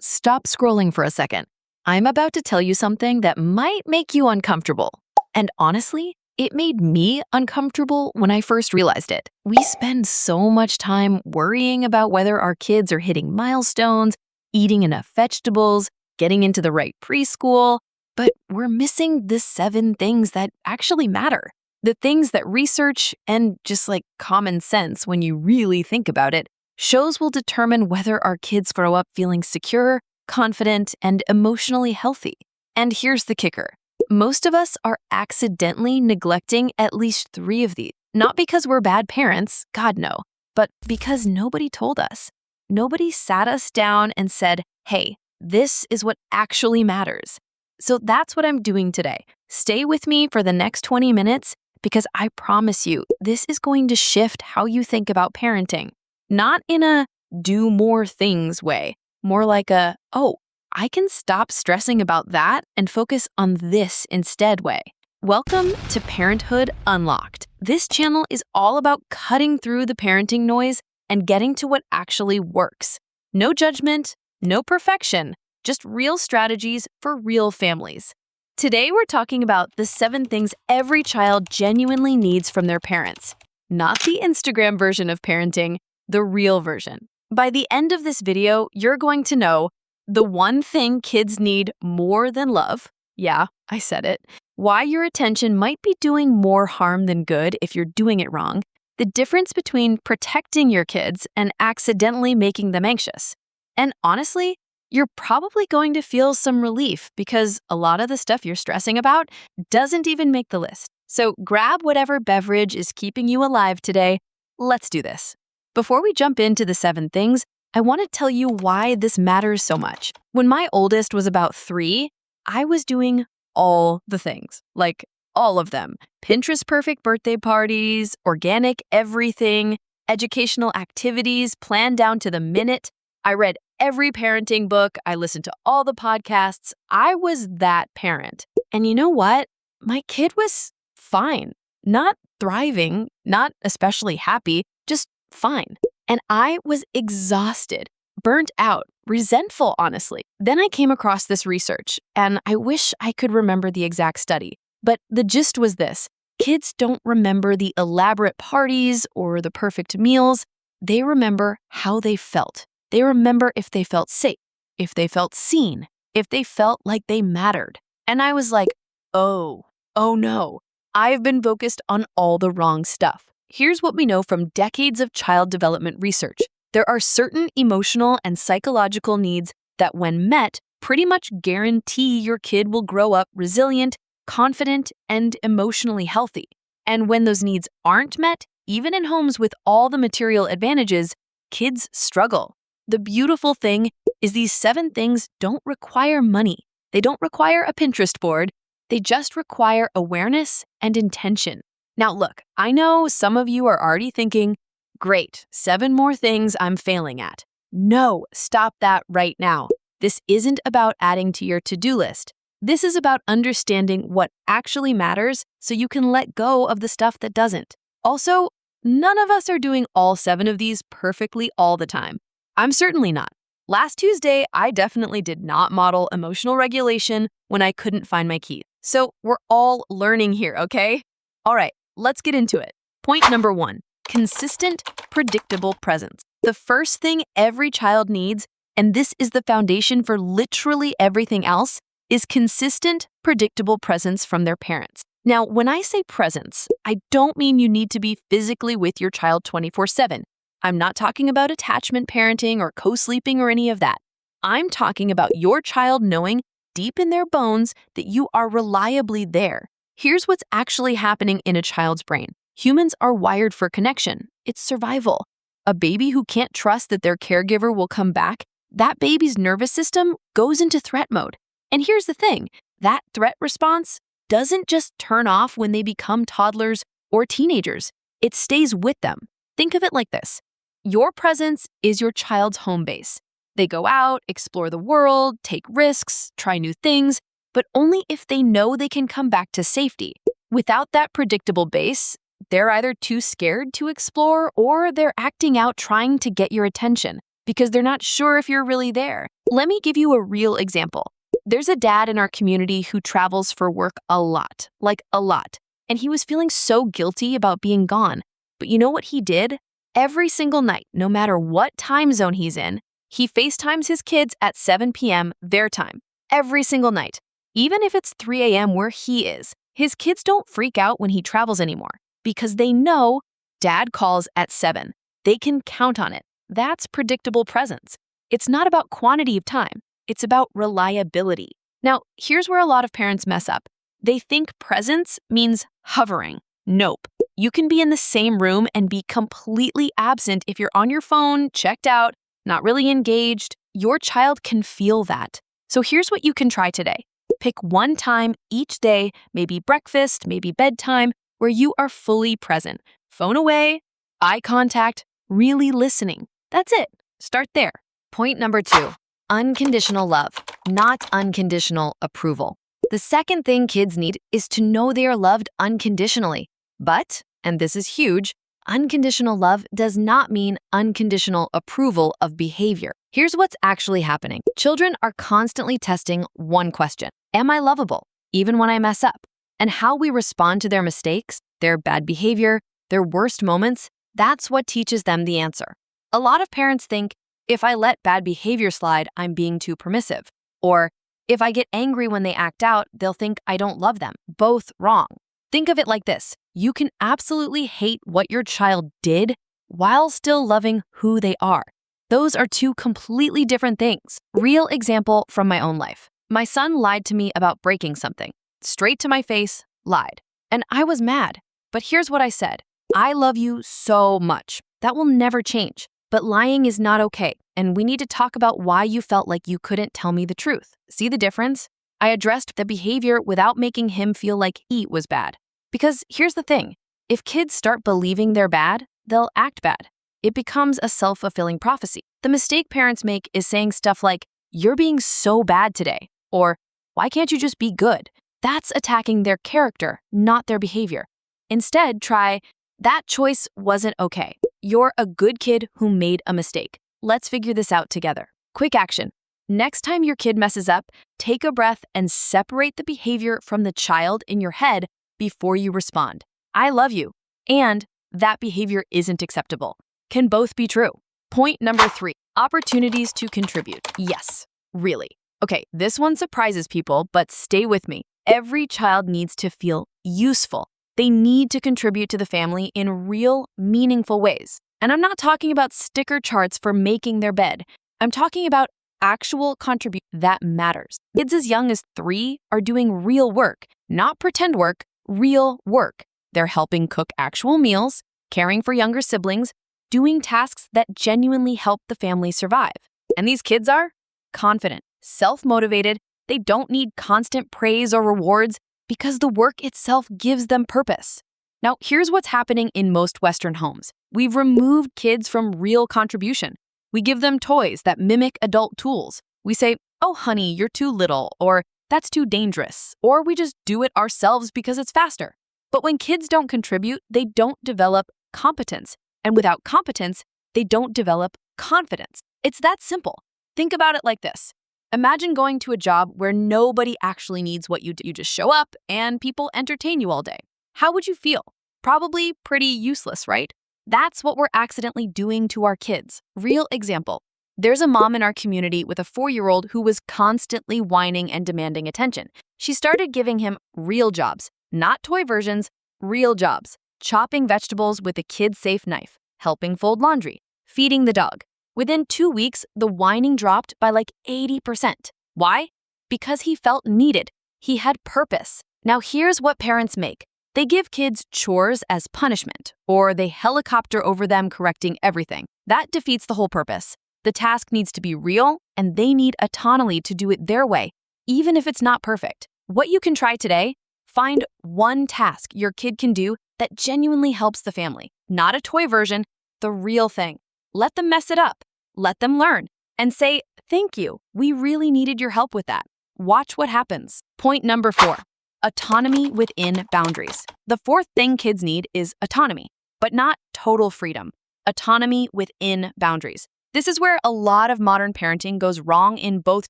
stop scrolling for a second. I'm about to tell you something that might make you uncomfortable. And honestly, it made me uncomfortable when I first realized it. We spend so much time worrying about whether our kids are hitting milestones, eating enough vegetables, getting into the right preschool, but we're missing the 7 things that actually matter. The things that research and just like common sense, when you really think about it, shows will determine whether our kids grow up feeling secure, confident, and emotionally healthy. And here's the kicker. Most of us are accidentally neglecting at least 3 of these. Not because we're bad parents, God no, but because nobody told us. Nobody sat us down and said, hey, this is what actually matters. So that's what I'm doing today. Stay with me for the next 20 minutes because I promise you, this is going to shift how you think about parenting. Not in a do more things way, more like a, oh, I can stop stressing about that and focus on this instead way. Welcome to Parenthood Unlocked. This channel is all about cutting through the parenting noise and getting to what actually works. No judgment, no perfection, just real strategies for real families. Today, we're talking about the 7 things every child genuinely needs from their parents. Not the Instagram version of parenting, the real version. By the end of this video, you're going to know the one thing kids need more than love. Yeah, I said it. Why your attention might be doing more harm than good if you're doing it wrong. The difference between protecting your kids and accidentally making them anxious. And honestly, you're probably going to feel some relief because a lot of the stuff you're stressing about doesn't even make the list. So grab whatever beverage is keeping you alive today. Let's do this. Before we jump into the 7 things, I want to tell you why this matters so much. When my oldest was about 3, I was doing all the things, like all of them. Pinterest perfect birthday parties, organic everything, educational activities planned down to the minute. I read every parenting book. I listened to all the podcasts. I was that parent. And you know what? My kid was fine. Not thriving, not especially happy, just fine. And I was exhausted, burnt out, resentful, honestly. Then I came across this research, and I wish I could remember the exact study. But the gist was this. Kids don't remember the elaborate parties or the perfect meals. They remember how they felt. They remember if they felt safe, if they felt seen, if they felt like they mattered. And I was like, oh no, I've been focused on all the wrong stuff. Here's what we know from decades of child development research. There are certain emotional and psychological needs that, when met, pretty much guarantee your kid will grow up resilient, confident, and emotionally healthy. And when those needs aren't met, even in homes with all the material advantages, kids struggle. The beautiful thing is these 7 things don't require money. They don't require a Pinterest board. They just require awareness and intention. Now look, I know some of you are already thinking, great, 7 more things I'm failing at. No, stop that right now. This isn't about adding to your to-do list. This is about understanding what actually matters so you can let go of the stuff that doesn't. Also, none of us are doing all 7 of these perfectly all the time. I'm certainly not. Last Tuesday, I definitely did not model emotional regulation when I couldn't find my keys. So we're all learning here, okay? All right, let's get into it. Point number 1, consistent, predictable presence. The first thing every child needs, and this is the foundation for literally everything else, is consistent, predictable presence from their parents. Now, when I say presence, I don't mean you need to be physically with your child 24/7. I'm not talking about attachment parenting or co-sleeping or any of that. I'm talking about your child knowing deep in their bones that you are reliably there. Here's what's actually happening in a child's brain. Humans are wired for connection. It's survival. A baby who can't trust that their caregiver will come back, that baby's nervous system goes into threat mode. And here's the thing, that threat response doesn't just turn off when they become toddlers or teenagers. It stays with them. Think of it like this. Your presence is your child's home base. They go out, explore the world, take risks, try new things, but only if they know they can come back to safety. Without that predictable base, they're either too scared to explore or they're acting out trying to get your attention because they're not sure if you're really there. Let me give you a real example. There's a dad in our community who travels for work a lot, like a lot, and he was feeling so guilty about being gone. But you know what he did? Every single night, no matter what time zone he's in, he FaceTimes his kids at 7 p.m. their time, every single night. Even if it's 3 a.m. where he is, his kids don't freak out when he travels anymore because they know dad calls at 7. They can count on it. That's predictable presence. It's not about quantity of time. It's about reliability. Now, here's where a lot of parents mess up. They think presence means hovering. Nope. You can be in the same room and be completely absent if you're on your phone, checked out, not really engaged. Your child can feel that. So here's what you can try today. Pick one time each day, maybe breakfast, maybe bedtime, where you are fully present. Phone away, eye contact, really listening. That's it. Start there. Point number 2, unconditional love, not unconditional approval. The second thing kids need is to know they are loved unconditionally. But, and this is huge, unconditional love does not mean unconditional approval of behavior. Here's what's actually happening. Children are constantly testing one question. Am I lovable, even when I mess up? And how we respond to their mistakes, their bad behavior, their worst moments, that's what teaches them the answer. A lot of parents think, if I let bad behavior slide, I'm being too permissive. Or, if I get angry when they act out, they'll think I don't love them. Both wrong. Think of it like this. You can absolutely hate what your child did while still loving who they are. Those are two completely different things. Real example from my own life. My son lied to me about breaking something. Straight to my face, lied. And I was mad. But here's what I said. I love you so much. That will never change. But lying is not okay, and we need to talk about why you felt like you couldn't tell me the truth. See the difference? I addressed the behavior without making him feel like he was bad. Because here's the thing, if kids start believing they're bad, they'll act bad. It becomes a self-fulfilling prophecy. The mistake parents make is saying stuff like, "You're being so bad today," or "Why can't you just be good?" That's attacking their character, not their behavior. Instead, try, "That choice wasn't okay. You're a good kid who made a mistake. Let's figure this out together." Quick action. Next time your kid messes up, take a breath and separate the behavior from the child in your head before you respond. I love you, and that behavior isn't acceptable. Can both be true. Point number 3, opportunities to contribute. Yes, really. Okay, this one surprises people, but stay with me. Every child needs to feel useful. They need to contribute to the family in real, meaningful ways. And I'm not talking about sticker charts for making their bed. I'm talking about actual contribution that matters. Kids as young as 3 are doing real work, not pretend work, real work. They're helping cook actual meals, caring for younger siblings, doing tasks that genuinely help the family survive. And these kids are confident, self-motivated. They don't need constant praise or rewards, because the work itself gives them purpose. Now, here's what's happening in most Western homes. We've removed kids from real contribution. We give them toys that mimic adult tools. We say, "Oh, honey, you're too little," or "That's too dangerous," or we just do it ourselves because it's faster. But when kids don't contribute, they don't develop competence. And without competence, they don't develop confidence. It's that simple. Think about it like this. Imagine going to a job where nobody actually needs what you do. You just show up and people entertain you all day. How would you feel? Probably pretty useless, right? That's what we're accidentally doing to our kids. Real example. There's a mom in our community with a 4-year-old who was constantly whining and demanding attention. She started giving him real jobs, not toy versions, real jobs. Chopping vegetables with a kid-safe knife, helping fold laundry, feeding the dog. Within 2 weeks, the whining dropped by like 80%. Why? Because he felt needed. He had purpose. Now here's what parents make. They give kids chores as punishment, or they helicopter over them correcting everything. That defeats the whole purpose. The task needs to be real, and they need autonomy to do it their way, even if it's not perfect. What you can try today, find one task your kid can do that genuinely helps the family. Not a toy version, the real thing. Let them mess it up. Let them learn. And say, "Thank you. We really needed your help with that." Watch what happens. Point number 4, autonomy within boundaries. The 4th thing kids need is autonomy, but not total freedom. Autonomy within boundaries. This is where a lot of modern parenting goes wrong in both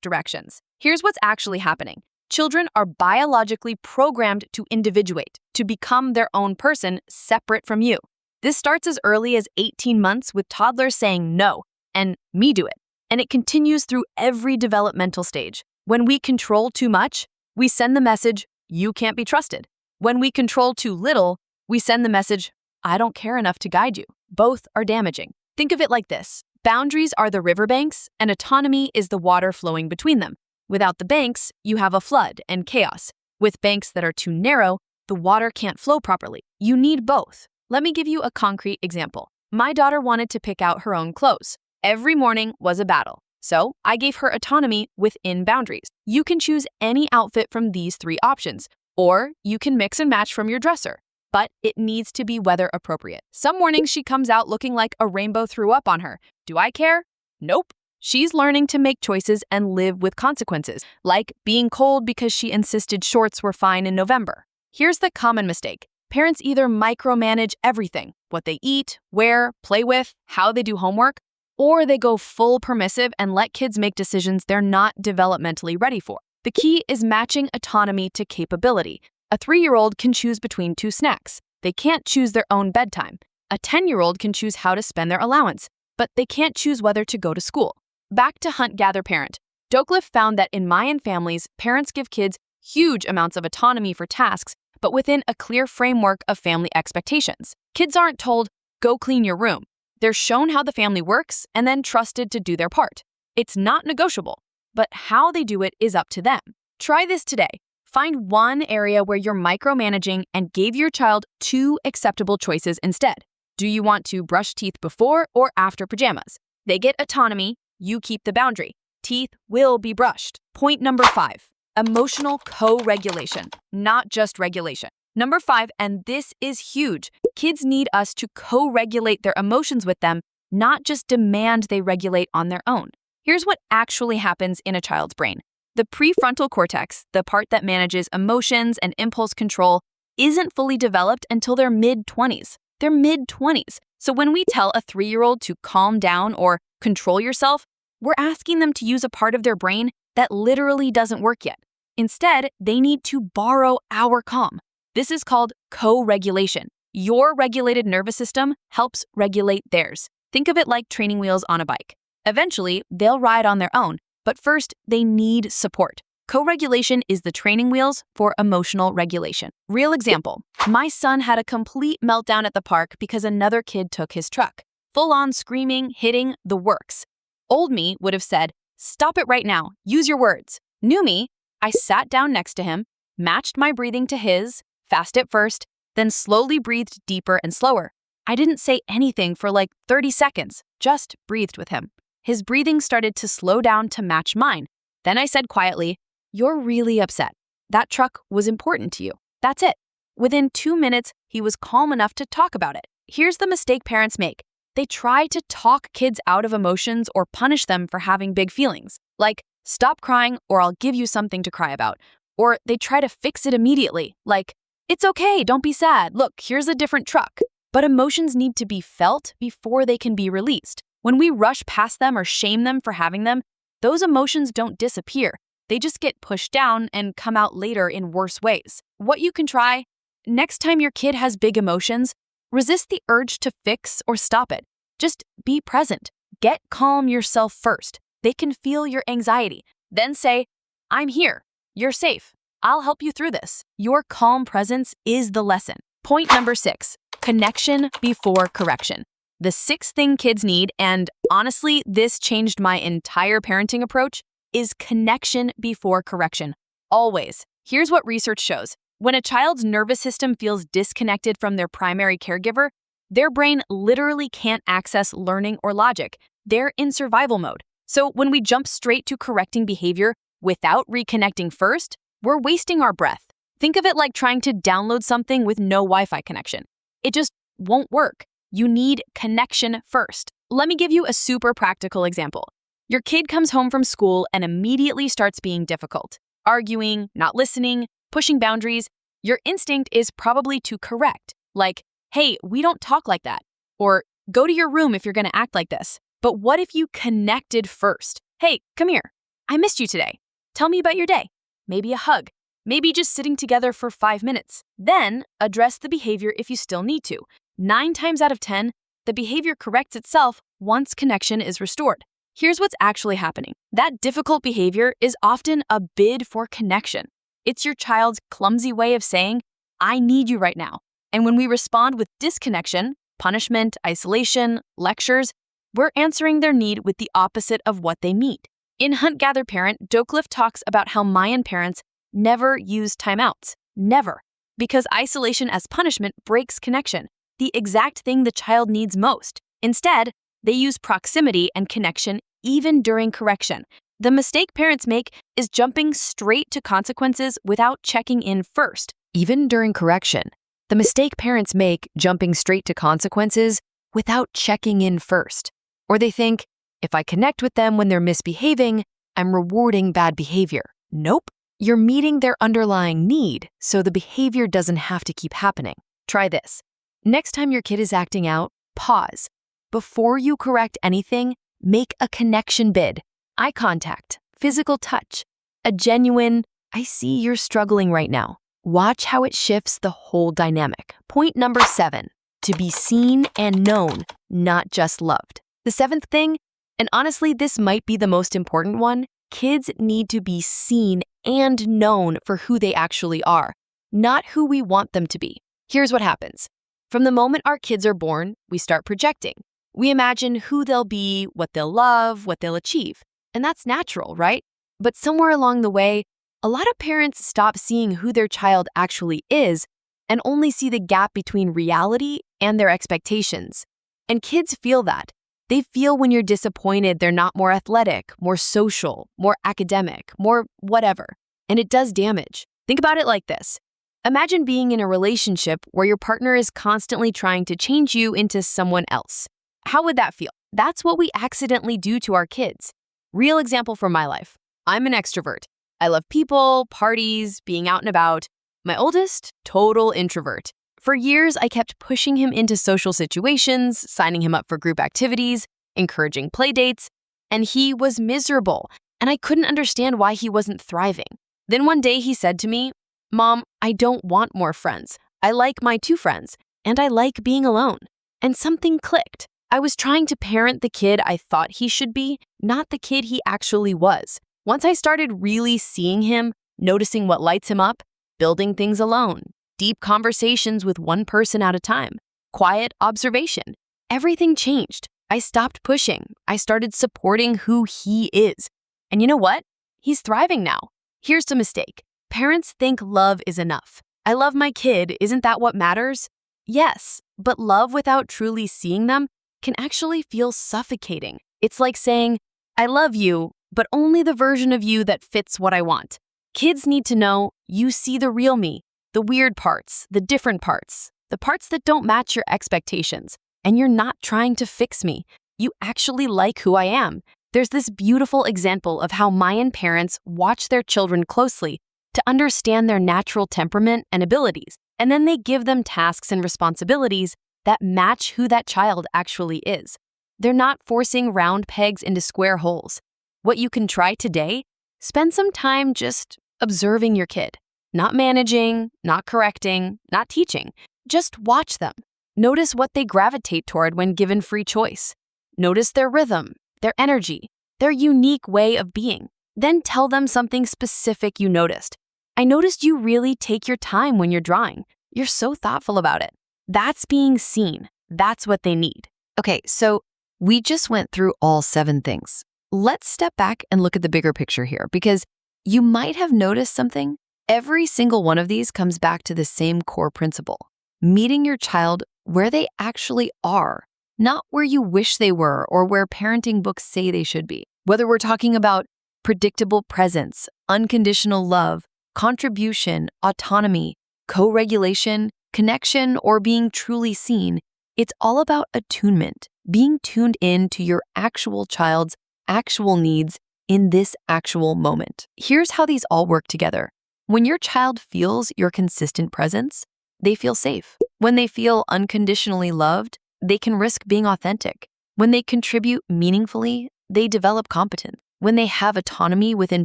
directions. Here's what's actually happening. Children are biologically programmed to individuate, to become their own person separate from you. This starts as early as 18 months with toddlers saying no and me do it. And it continues through every developmental stage. When we control too much, we send the message, you can't be trusted. When we control too little, we send the message, I don't care enough to guide you. Both are damaging. Think of it like this. Boundaries are the riverbanks, and autonomy is the water flowing between them. Without the banks, you have a flood and chaos. With banks that are too narrow, the water can't flow properly. You need both. Let me give you a concrete example. My daughter wanted to pick out her own clothes. Every morning was a battle. So I gave her autonomy within boundaries. You can choose any outfit from these 3 options, or you can mix and match from your dresser. But it needs to be weather appropriate. Some mornings she comes out looking like a rainbow threw up on her. Do I care? Nope. She's learning to make choices and live with consequences, like being cold because she insisted shorts were fine in November. Here's the common mistake. Parents either micromanage everything, what they eat, wear, play with, how they do homework, or they go full permissive and let kids make decisions they're not developmentally ready for. The key is matching autonomy to capability. A 3-year-old can choose between 2 snacks. They can't choose their own bedtime. A 10-year-old can choose how to spend their allowance, but they can't choose whether to go to school. Back to hunt-gather-parent. Docliff found that in Mayan families, parents give kids huge amounts of autonomy for tasks, but within a clear framework of family expectations. Kids aren't told, go clean your room. They're shown how the family works and then trusted to do their part. It's not negotiable, but how they do it is up to them. Try this today. Find one area where you're micromanaging and give your child 2 acceptable choices instead. Do you want to brush teeth before or after pajamas? They get autonomy, you keep the boundary. Teeth will be brushed. Point number 5, emotional co-regulation, not just regulation. Number 5, and this is huge, kids need us to co-regulate their emotions with them, not just demand they regulate on their own. Here's what actually happens in a child's brain. The prefrontal cortex, the part that manages emotions and impulse control, isn't fully developed until their mid-20s. They're mid-20s. So when we tell a 3-year-old to calm down or control yourself, we're asking them to use a part of their brain that literally doesn't work yet. Instead, they need to borrow our calm. This is called co-regulation. Your regulated nervous system helps regulate theirs. Think of it like training wheels on a bike. Eventually, they'll ride on their own, but first, they need support. Co-regulation is the training wheels for emotional regulation. Real example, my son had a complete meltdown at the park because another kid took his truck. Full-on screaming, hitting, the works. Old me would have said, stop it right now, use your words. New me, I sat down next to him, matched my breathing to his, fast at first, then slowly breathed deeper and slower. I didn't say anything for like 30 seconds, just breathed with him. His breathing started to slow down to match mine. Then I said quietly, you're really upset. That truck was important to you. That's it. Within 2 minutes, he was calm enough to talk about it. Here's the mistake parents make. They try to talk kids out of emotions or punish them for having big feelings, like, stop crying or I'll give you something to cry about. Or they try to fix it immediately, like, it's okay, don't be sad. Look, here's a different truck. But emotions need to be felt before they can be released. When we rush past them or shame them for having them, those emotions don't disappear. They just get pushed down and come out later in worse ways. What you can try, next time your kid has big emotions, resist the urge to fix or stop it. Just be present. Get calm yourself first. They can feel your anxiety. Then say, I'm here. You're safe. I'll help you through this. Your calm presence is the lesson. Point number 6, connection before correction. The 6th thing kids need, and honestly, this changed my entire parenting approach, is connection before correction. Always. Here's what research shows. When a child's nervous system feels disconnected from their primary caregiver, their brain literally can't access learning or logic. They're in survival mode. So when we jump straight to correcting behavior without reconnecting first, we're wasting our breath. Think of it like trying to download something with no Wi-Fi connection. It just won't work. You need connection first. Let me give you a super practical example. Your kid comes home from school and immediately starts being difficult, arguing, not listening, pushing boundaries. Your instinct is probably to correct, like, hey, we don't talk like that, or go to your room if you're going to act like this. But what if you connected first? Hey, come here. I missed you today. Tell me about your day. Maybe a hug. Maybe just sitting together for 5 minutes. Then address the behavior if you still need to. 9 times out of 10, the behavior corrects itself once connection is restored. Here's what's actually happening. That difficult behavior is often a bid for connection. It's your child's clumsy way of saying, I need you right now. And when we respond with disconnection, punishment, isolation, lectures, we're answering their need with the opposite of what they need. In Hunt-Gather Parent, Docliff talks about how Mayan parents never use timeouts. Never. Because isolation as punishment breaks connection, the exact thing the child needs most. Instead, they use proximity and connection even during correction. The mistake parents make is jumping straight to consequences without checking in first. Even during correction, the mistake parents make jumping straight to consequences without checking in first. Or they think, if I connect with them when they're misbehaving, I'm rewarding bad behavior. Nope. You're meeting their underlying need, so the behavior doesn't have to keep happening. Try this. Next time your kid is acting out, pause. Before you correct anything, make a connection bid. Eye contact, physical touch, a genuine, I see you're struggling right now. Watch how it shifts the whole dynamic. Point number 7, to be seen and known, not just loved. The 7th thing, and honestly, this might be the most important one, kids need to be seen and known for who they actually are, not who we want them to be. Here's what happens. From the moment our kids are born, we start projecting. We imagine who they'll be, what they'll love, what they'll achieve. And that's natural, right? But somewhere along the way, a lot of parents stop seeing who their child actually is and only see the gap between reality and their expectations. And kids feel that. They feel when you're disappointed they're not more athletic, more social, more academic, more whatever. And it does damage. Think about it like this. Imagine being in a relationship where your partner is constantly trying to change you into someone else. How would that feel? That's what we accidentally do to our kids. Real example from my life. I'm an extrovert. I love people, parties, being out and about. My oldest, total introvert. For years, I kept pushing him into social situations, signing him up for group activities, encouraging play dates, and he was miserable, and I couldn't understand why he wasn't thriving. Then one day he said to me, Mom, I don't want more friends. I like my 2 friends, and I like being alone. And something clicked. I was trying to parent the kid I thought he should be, not the kid he actually was. Once I started really seeing him, noticing what lights him up, building things alone, deep conversations with one person at a time, quiet observation, everything changed. I stopped pushing. I started supporting who he is. And you know what? He's thriving now. Here's the mistake. Parents think love is enough. I love my kid, isn't that what matters? Yes, but love without truly seeing them can actually feel suffocating. It's like saying, I love you, but only the version of you that fits what I want. Kids need to know you see the real me, the weird parts, the different parts, the parts that don't match your expectations, and you're not trying to fix me. You actually like who I am. There's this beautiful example of how Mayan parents watch their children closely to understand their natural temperament and abilities, and then they give them tasks and responsibilities that match who that child actually is. They're not forcing round pegs into square holes. What you can try today, spend some time just observing your kid. Not managing, not correcting, not teaching. Just watch them. Notice what they gravitate toward when given free choice. Notice their rhythm, their energy, their unique way of being. Then tell them something specific you noticed. I noticed you really take your time when you're drawing. You're so thoughtful about it. That's being seen. That's what they need. Okay, so we just went through all 7 things. Let's step back and look at the bigger picture here, because you might have noticed something. Every single one of these comes back to the same core principle: meeting your child where they actually are, not where you wish they were or where parenting books say they should be. Whether we're talking about predictable presence, unconditional love, contribution, autonomy, co-regulation, connection, or being truly seen, it's all about attunement, being tuned in to your actual child's actual needs in this actual moment. Here's how these all work together. When your child feels your consistent presence, they feel safe. When they feel unconditionally loved, they can risk being authentic. When they contribute meaningfully, they develop competence. When they have autonomy within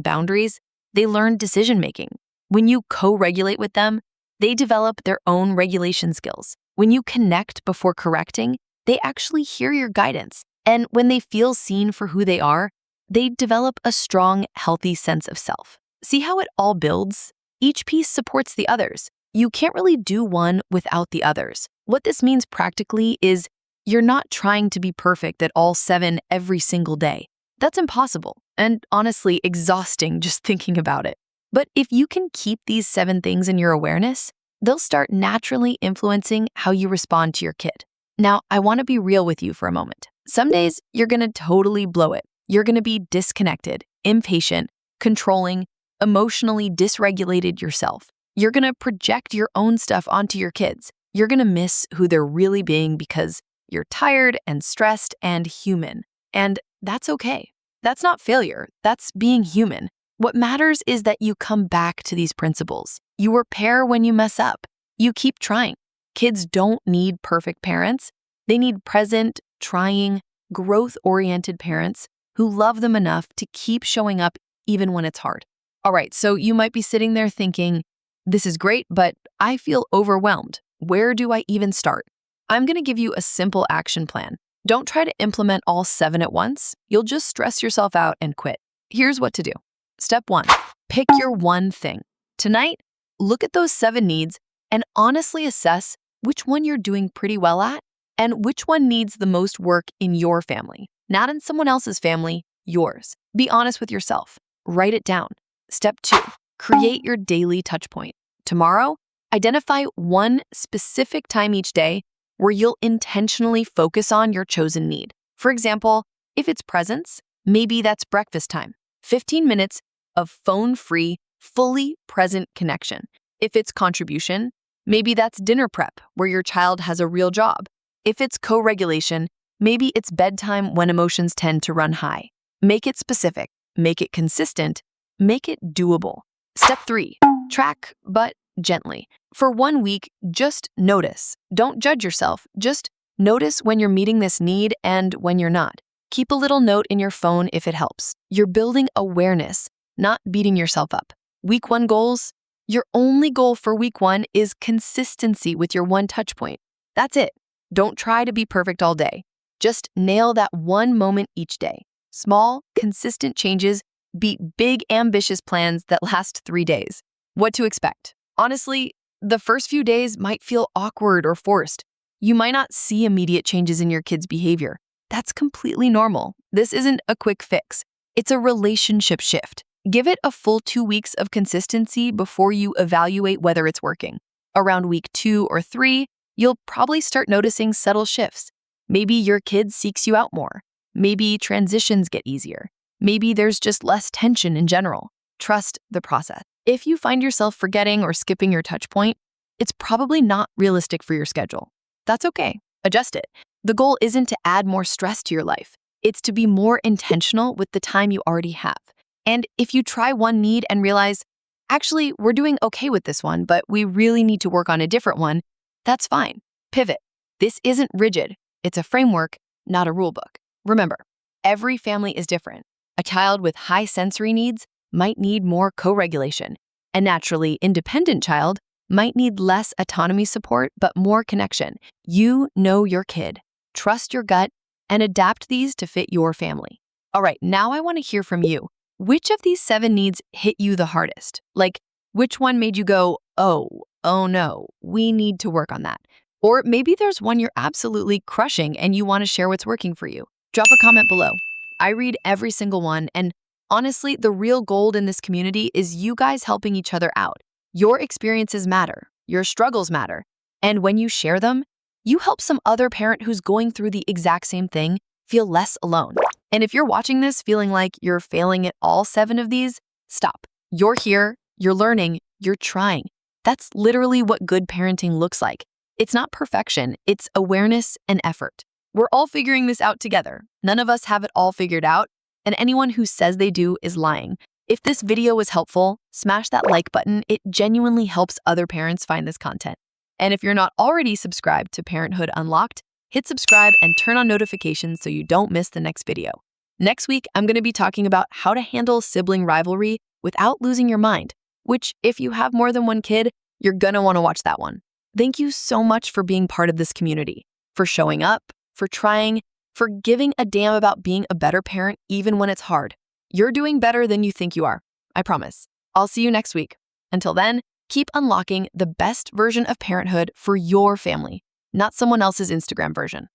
boundaries, they learn decision making. When you co-regulate with them, they develop their own regulation skills. When you connect before correcting, they actually hear your guidance. And when they feel seen for who they are, they develop a strong, healthy sense of self. See how it all builds? Each piece supports the others. You can't really do one without the others. What this means practically is you're not trying to be perfect at all 7 every single day. That's impossible and honestly exhausting just thinking about it. But if you can keep these 7 things in your awareness, they'll start naturally influencing how you respond to your kid. Now, I want to be real with you for a moment. Some days you're going to totally blow it. You're going to be disconnected, impatient, controlling, emotionally dysregulated yourself. You're going to project your own stuff onto your kids. You're going to miss who they're really being because you're tired and stressed and human. And that's okay. That's not failure. That's being human. What matters is that you come back to these principles. You repair when you mess up. You keep trying. Kids don't need perfect parents. They need present, trying, growth-oriented parents who love them enough to keep showing up even when it's hard. All right, so you might be sitting there thinking, this is great, but I feel overwhelmed. Where do I even start? I'm going to give you a simple action plan. Don't try to implement all 7 at once. You'll just stress yourself out and quit. Here's what to do. Step 1, pick your one thing. Tonight, look at those 7 needs and honestly assess which one you're doing pretty well at and which one needs the most work in your family. Not in someone else's family, yours. Be honest with yourself. Write it down. Step 2, create your daily touch point. Tomorrow, identify one specific time each day where you'll intentionally focus on your chosen need. For example, if it's presence, maybe that's breakfast time. 15 minutes of phone-free, fully present connection. If it's contribution, maybe that's dinner prep where your child has a real job. If it's co-regulation, maybe it's bedtime when emotions tend to run high. Make it specific, make it consistent, make it doable. Step 3, track but gently. For 1 week, just notice. Don't judge yourself. Just notice when you're meeting this need and when you're not. Keep a little note in your phone if it helps. You're building awareness, not beating yourself up. Week 1 goals. Your only goal for week 1 is consistency with your one touch point. That's it. Don't try to be perfect all day. Just nail that one moment each day. Small, consistent changes beat big, ambitious plans that last 3 days. What to expect? Honestly, the first few days might feel awkward or forced. You might not see immediate changes in your kids' behavior. That's completely normal. This isn't a quick fix. It's a relationship shift. Give it a full 2 weeks of consistency before you evaluate whether it's working. Around week 2 or 3, you'll probably start noticing subtle shifts. Maybe your kid seeks you out more. Maybe transitions get easier. Maybe there's just less tension in general. Trust the process. If you find yourself forgetting or skipping your touch point, it's probably not realistic for your schedule. That's okay. Adjust it. The goal isn't to add more stress to your life. It's to be more intentional with the time you already have. And if you try one need and realize, actually, we're doing okay with this one, but we really need to work on a different one, that's fine. Pivot. This isn't rigid. It's a framework, not a rule book. Remember, every family is different. A child with high sensory needs might need more co-regulation. A naturally independent child might need less autonomy support, but more connection. You know your kid. Trust your gut and adapt these to fit your family. All right, now I want to hear from you. Which of these 7 needs hit you the hardest? Like, which one made you go, oh no, we need to work on that? Or maybe there's one you're absolutely crushing and you want to share what's working for you. Drop a comment below. I read every single one, and honestly, the real gold in this community is you guys helping each other out. Your experiences matter, your struggles matter, and when you share them, you help some other parent who's going through the exact same thing feel less alone. And if you're watching this feeling like you're failing at all 7 of these, stop. You're here, you're learning, you're trying. That's literally what good parenting looks like. It's not perfection, it's awareness and effort. We're all figuring this out together. None of us have it all figured out, and anyone who says they do is lying. If this video was helpful, smash that like button. It genuinely helps other parents find this content. And if you're not already subscribed to Parenthood Unlocked, hit subscribe and turn on notifications so you don't miss the next video. Next week, I'm going to be talking about how to handle sibling rivalry without losing your mind, which, if you have more than one kid, you're going to want to watch that one. Thank you so much for being part of this community, for showing up, for trying, for giving a damn about being a better parent even when it's hard. You're doing better than you think you are. I promise. I'll see you next week. Until then, keep unlocking the best version of parenthood for your family, not someone else's Instagram version.